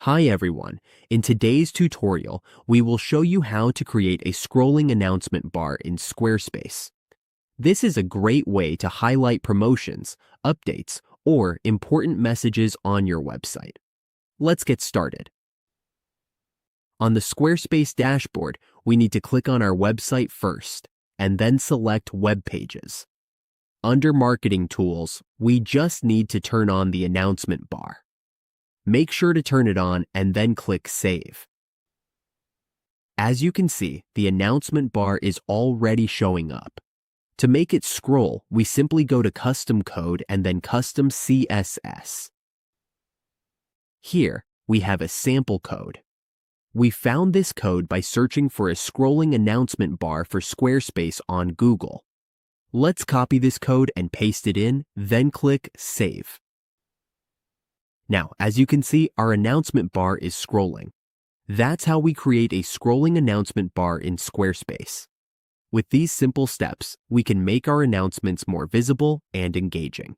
Hi everyone. In today's tutorial, we will show you how to create a scrolling announcement bar in Squarespace. This is a great way to highlight promotions, updates, or important messages on your website. Let's get started. On the Squarespace dashboard, we need to click on our website first, and then select Web Pages. Under Marketing Tools, we just need to turn on the announcement bar. Make sure to turn it on and then click Save. As you can see, the announcement bar is already showing up. To make it scroll, we simply go to Custom Code and then Custom CSS. Here, we have a sample code. We found this code by searching for a scrolling announcement bar for Squarespace on Google. Let's copy this code and paste it in, then click Save. Now, as you can see, our announcement bar is scrolling. That's how we create a scrolling announcement bar in Squarespace. With these simple steps, we can make our announcements more visible and engaging.